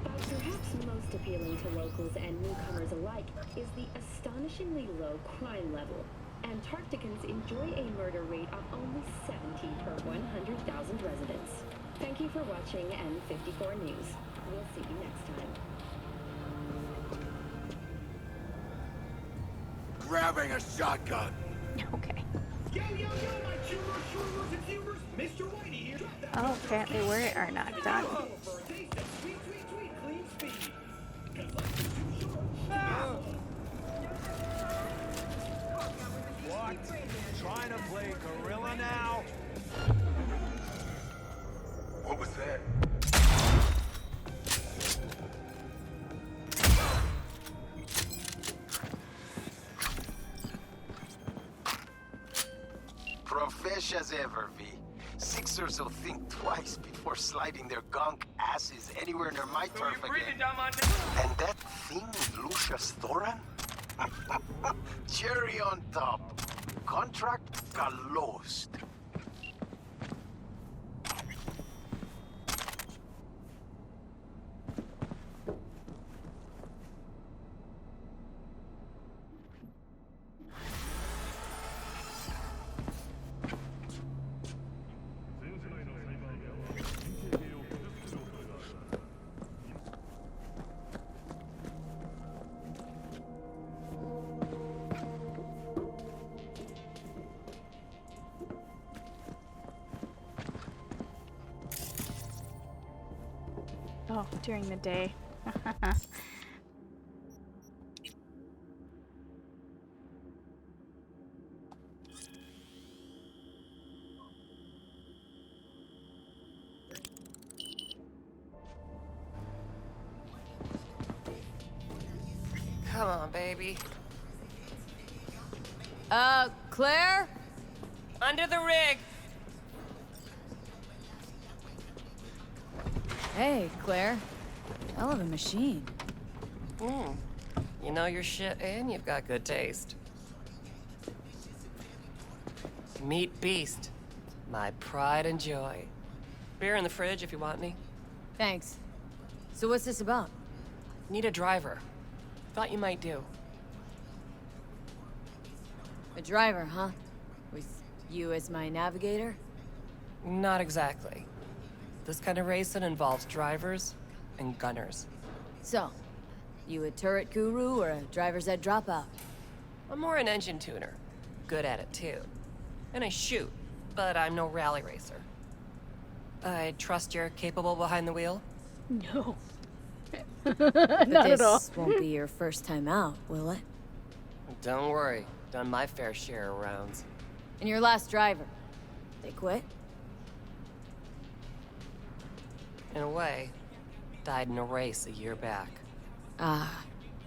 But perhaps most appealing to locals and newcomers alike is the astonishingly low crime level. Antarcticans enjoy a murder rate of only 70 per 100,000 residents. Thank you for watching N54 News. We'll see you next time. Grabbing a shotgun! Okay. Yo, yo, yo, my chewers, shroomers, and fumers, Mr. Whitey here. Oh, apparently we are not done. For a taste of sweet, sweet, sweet, clean speed. 'Cause life is too short. What? Trying to play gorilla now? What was that? Profesh as ever, V. Sixers will think twice before sliding their gunk asses anywhere near my turf again. And that thing with Lucius Thoran? Cherry on top. Contract closed. Oh, during the day. Come on, baby. Claire? Under the rig. Hey, Claire. Hell of a machine. You know your shit and you've got good taste. Meet Beast. My pride and joy. Beer in the fridge if you want any. Thanks. So what's this about? Need a driver. Thought you might do. A driver, huh? With you as my navigator? Not exactly. This kind of racing involves drivers and gunners. So, you a turret guru or a driver's ed dropout? I'm more an engine tuner. Good at it too. And I shoot, but I'm no rally racer. I trust you're capable behind the wheel? No. But Not at all. this won't be your first time out, will it? Don't worry. Done my fair share of rounds. And your last driver, they quit? In a way, died in a race a year back.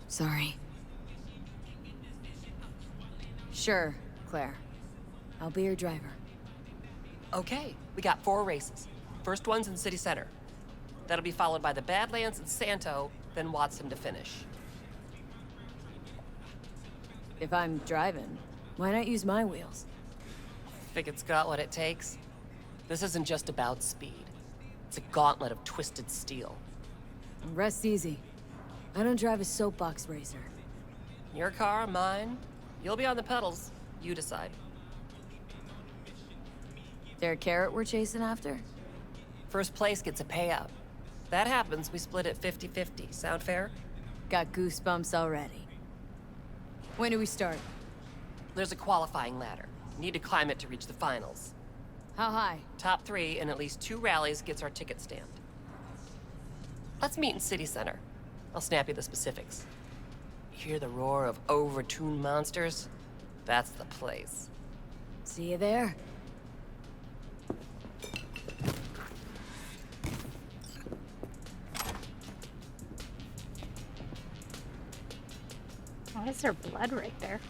Sorry. Sure, Claire. I'll be your driver. Okay, we got 4 races. First one's in City Center. That'll be followed by the Badlands and Santo, then Watson to finish. If I'm driving, why not use my wheels? Think it's got what it takes? This isn't just about speed. It's a gauntlet of twisted steel. Rest easy. I don't drive a soapbox racer. Your car, mine. You'll be on the pedals. You decide. There a carrot we're chasing after? First place gets a payout. That happens, we split it 50-50. Sound fair? Got goosebumps already. When do we start? There's a qualifying ladder. Need to climb it to reach the finals. How high? Top 3 in at least 2 rallies gets our ticket stamped. Let's meet in City Center. I'll snap you the specifics. Hear the roar of overtuned monsters? That's the place. See you there. Why is there blood right there?